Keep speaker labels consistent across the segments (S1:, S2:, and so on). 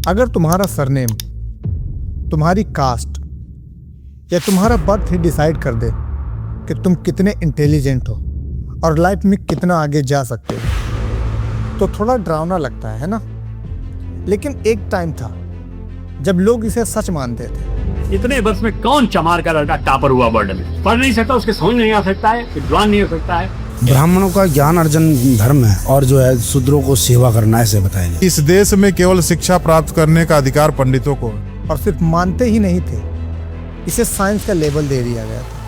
S1: अगर तुम्हारा सरनेम, तुम्हारी कास्ट या तुम्हारा बर्थ ही डिसाइड कर दे कि तुम कितने इंटेलिजेंट हो और लाइफ में कितना आगे जा सकते हो तो थोड़ा डरावना लगता है ना। लेकिन एक टाइम था जब लोग इसे सच मानते थे।
S2: इतने वर्ष में कौन चमार का लड़का टॉपर हुआ वर्ल्ड में? पढ़ नहीं सकता, उसके समझ नहीं आ सकता है, विद्वान नहीं हो सकता है।
S3: ब्राह्मणों का ज्ञान अर्जन धर्म है और जो है शूद्रों को सेवा करना ऐसे बताया गया।
S4: इस देश में केवल शिक्षा प्राप्त करने का अधिकार पंडितों को है।
S1: और सिर्फ मानते ही नहीं थे, इसे साइंस का लेबल दे दिया गया था।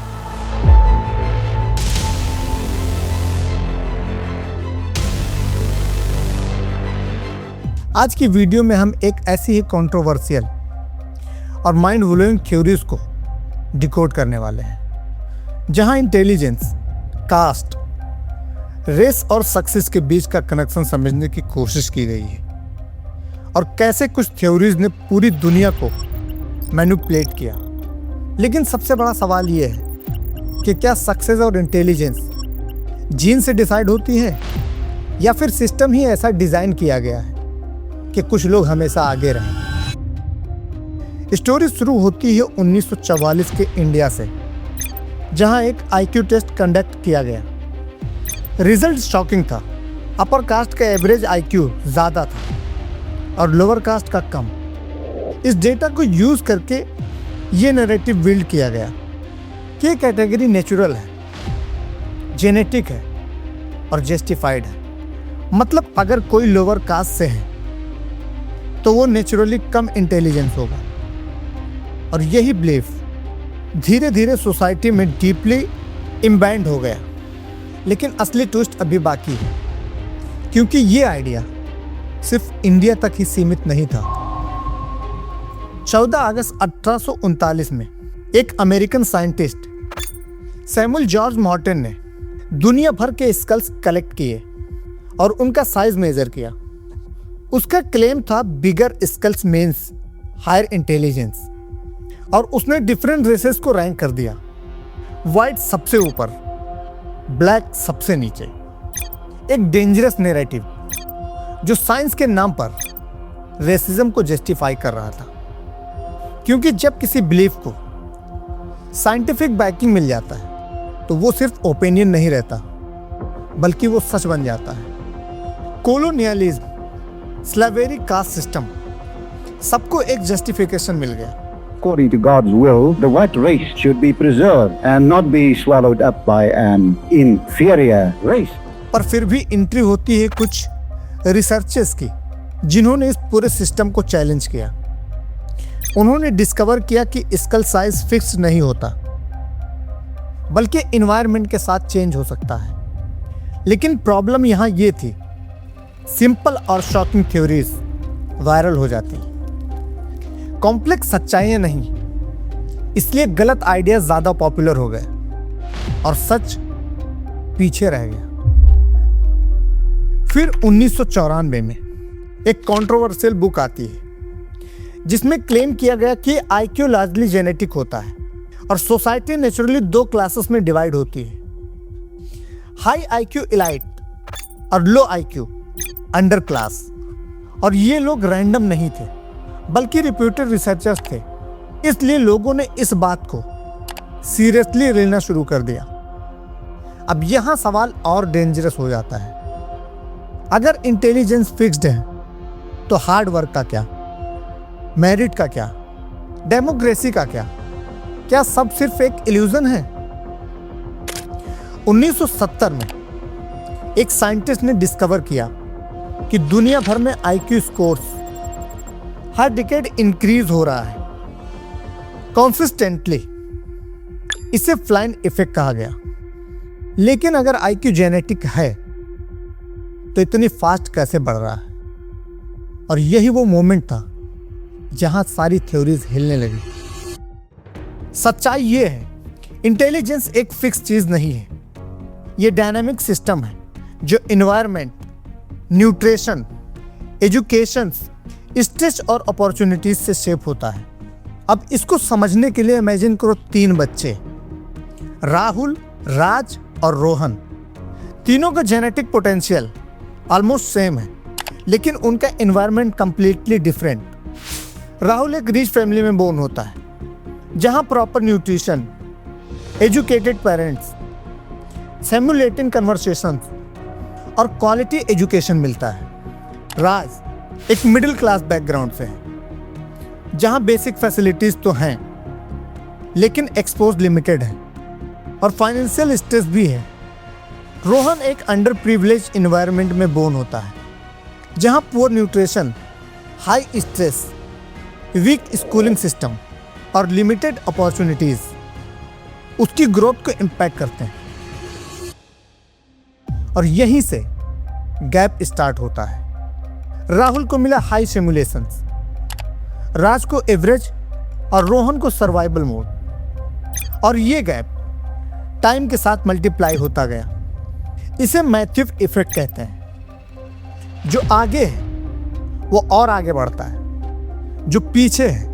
S1: आज की वीडियो में हम एक ऐसी ही कंट्रोवर्शियल और माइंड ब्लोइंग थ्योरीज को डिकोड करने वाले हैं, जहां इंटेलिजेंस, कास्ट, रेस और सक्सेस के बीच का कनेक्शन समझने की कोशिश की गई है और कैसे कुछ थ्योरीज ने पूरी दुनिया को मैनिपुलेट किया। लेकिन सबसे बड़ा सवाल यह है कि क्या सक्सेस और इंटेलिजेंस जीन से डिसाइड होती है या फिर सिस्टम ही ऐसा डिजाइन किया गया है कि कुछ लोग हमेशा आगे रहें। स्टोरी शुरू होती है 1944 के इंडिया से, जहां एक आईक्यू टेस्ट कंडक्ट किया गया। रिजल्ट शॉकिंग था। अपर कास्ट का एवरेज आईक्यू ज़्यादा था और लोअर कास्ट का कम। इस डेटा को यूज़ करके ये नैरेटिव बिल्ड किया गया कि ये कैटेगरी नेचुरल है, जेनेटिक है और जस्टिफाइड है। मतलब अगर कोई लोअर कास्ट से है तो वो नेचुरली कम इंटेलिजेंस होगा। और यही बिलीफ धीरे धीरे सोसाइटी में डीपली इम्बाइंड हो गया। लेकिन असली ट्विस्ट अभी बाकी है, क्योंकि ये आइडिया सिर्फ इंडिया तक ही सीमित नहीं था। 14 अगस्त 1839 में एक American scientist Samuel George Morton ने दुनिया भर के स्कल्स कलेक्ट किए और उनका साइज मेजर किया। उसका क्लेम था बिगर स्कल्स मीन्स हायर इंटेलिजेंस, और उसने डिफरेंट रेसेस को रैंक कर दिया। वाइट सबसे ऊपर, ब्लैक सबसे नीचे। एक डेंजरस नैरेटिव जो साइंस के नाम पर रेसिज्म को जस्टिफाई कर रहा था, क्योंकि जब किसी बिलीफ को साइंटिफिक बैकिंग मिल जाता है तो वो सिर्फ ओपिनियन नहीं रहता, बल्कि वो सच बन जाता है। कोलोनियलिज्म, स्लेवेरी, कास्ट सिस्टम, सबको एक जस्टिफिकेशन मिल गया।
S5: According to God's will, the white race should be preserved and not be swallowed up by an inferior race.
S1: पर फिर भी एंट्री होती है कुछ रिसर्चर्स की, जिन्होंने इस पूरे सिस्टम को चैलेंज किया। उन्होंने डिस्कवर किया कि स्कल साइज फिक्स नहीं होता, बल्कि एनवायरनमेंट के साथ चेंज हो सकता है। लेकिन प्रॉब्लम यहाँ ये थी, सिंपल और शॉकिंग थ्योरीज वायरल हो जाती, कॉम्प्लेक्स सच्चाइयां नहीं। इसलिए गलत आइडिया ज्यादा पॉपुलर हो गए और सच पीछे रह गया। फिर 1994 में एक कंट्रोवर्शियल बुक आती है जिसमें क्लेम किया गया कि आईक्यू लार्जली जेनेटिक होता है और सोसाइटी नेचुरली 2 क्लासेस में डिवाइड होती है, हाई आईक्यू एलाइट और लो आईक्यू अंडर क्लास। और ये लोग रैंडम नहीं थे, बल्कि रिप्यूटेड रिसर्चर्स थे। इसलिए लोगों ने इस बात को सीरियसली लेना शुरू कर दिया। अब यहां सवाल और डेंजरस हो जाता है। अगर इंटेलिजेंस फिक्स्ड है तो हार्ड वर्क का क्या, मेरिट का क्या, डेमोक्रेसी का क्या? क्या सब सिर्फ एक इल्यूजन है? 1970 में एक साइंटिस्ट ने डिस्कवर किया कि दुनिया भर में आईक्यू स्कोर्स हर डिकेड इंक्रीज हो रहा है कंसिस्टेंटली। इसे फ्लाइन इफेक्ट कहा गया। लेकिन अगर आईक्यू जेनेटिक है तो इतनी फास्ट कैसे बढ़ रहा है? और यही वो मोमेंट था जहां सारी थ्योरीज हिलने लगी। सच्चाई ये है, इंटेलिजेंस एक फिक्स चीज नहीं है। ये डायनामिक सिस्टम है जो एनवायरनमेंट, न्यूट्रिशन, एजुकेशन, स्ट्रेस और अपॉर्चुनिटीज से शेप होता है। अब इसको समझने के लिए इमेजिन करो 3 बच्चे, राहुल, राज और रोहन। तीनों का जेनेटिक पोटेंशियल ऑलमोस्ट सेम है, लेकिन उनका एनवायरनमेंट कंप्लीटली डिफरेंट। राहुल एक रिच फैमिली में बोर्न होता है, जहां proper nutrition, educated parents, simulating conversations और क्वालिटी एजुकेशन मिलता है। राज एक मिडिल क्लास बैकग्राउंड से है, जहां बेसिक फैसिलिटीज तो हैं, लेकिन एक्सपोज लिमिटेड है और फाइनेंशियल स्ट्रेस भी है। रोहन एक अंडर प्रिविलेज इन्वायरमेंट में बोर्न होता है, जहां poor nutrition, high stress, weak schooling system और लिमिटेड अपॉर्चुनिटीज उसकी ग्रोथ को इम्पैक्ट करते हैं। और यहीं से गैप स्टार्ट होता है। राहुल को मिला हाई सिमुलेशंस, राज को एवरेज और रोहन को सर्वाइवल मोड, और ये गैप टाइम के साथ मल्टीप्लाई होता गया। इसे मैथ्यू इफेक्ट कहते हैं। जो आगे है वो और आगे बढ़ता है, जो पीछे है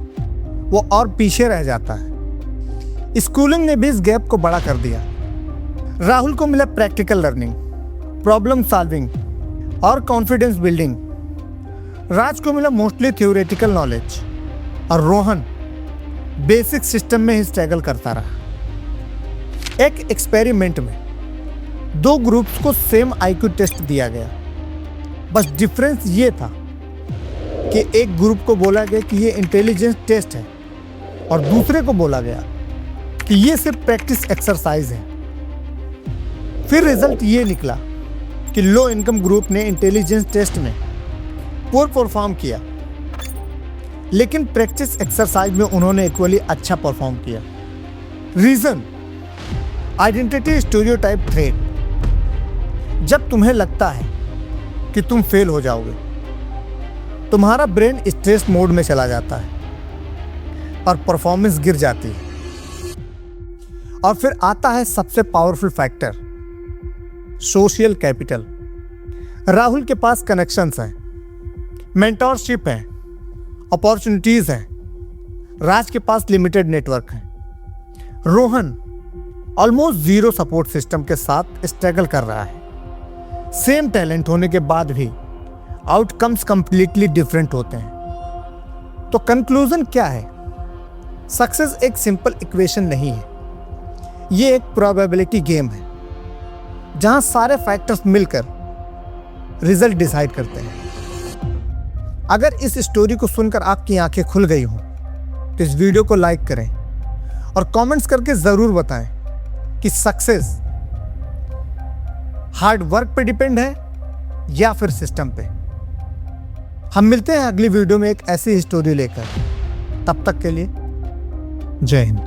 S1: वो और पीछे रह जाता है। स्कूलिंग ने भी इस गैप को बड़ा कर दिया। राहुल को मिला प्रैक्टिकल लर्निंग, प्रॉब्लम सॉल्विंग और कॉन्फिडेंस बिल्डिंग। राज को मिला मोस्टली थ्योरेटिकल नॉलेज और रोहन बेसिक सिस्टम में ही स्ट्रगल करता रहा। एक एक्सपेरिमेंट में 2 ग्रुप्स को सेम आईक्यू टेस्ट दिया गया, बस डिफरेंस ये था कि एक ग्रुप को बोला गया कि ये इंटेलिजेंस टेस्ट है और दूसरे को बोला गया कि ये सिर्फ प्रैक्टिस एक्सरसाइज है। फिर रिजल्ट ये निकला कि लो इनकम ग्रुप ने इंटेलिजेंस टेस्ट में पुअर परफॉर्म किया, लेकिन प्रैक्टिस एक्सरसाइज में उन्होंने इक्वली अच्छा परफॉर्म किया। Reason, identity stereotype threat. जब तुम्हें लगता है कि तुम फेल हो जाओगे, तुम्हारा ब्रेन स्ट्रेस मोड में चला जाता है और परफॉर्मेंस गिर जाती है। और फिर आता है सबसे powerful factor, social capital. Rahul के पास कनेक्शंस हैं, मेंटरशिप है, अपॉर्चुनिटीज हैं। राज के पास लिमिटेड नेटवर्क है। Rohan almost zero support system के साथ स्ट्रगल कर रहा है। सेम टैलेंट होने के बाद भी आउटकम्स कंप्लीटली डिफरेंट होते हैं। तो कंक्लूजन क्या है? सक्सेस एक सिंपल इक्वेशन नहीं है, ये एक प्रोबेबिलिटी गेम है, जहां सारे फैक्टर्स मिलकर रिजल्ट डिसाइड करते हैं। अगर इस स्टोरी को सुनकर आपकी आंखें खुल गई हों तो इस वीडियो को लाइक करें और कमेंट्स करके ज़रूर बताएं कि सक्सेस हार्ड वर्क पे डिपेंड है या फिर सिस्टम पे। हम मिलते हैं अगली वीडियो में एक ऐसी ही स्टोरी लेकर। तब तक के लिए जय हिंद।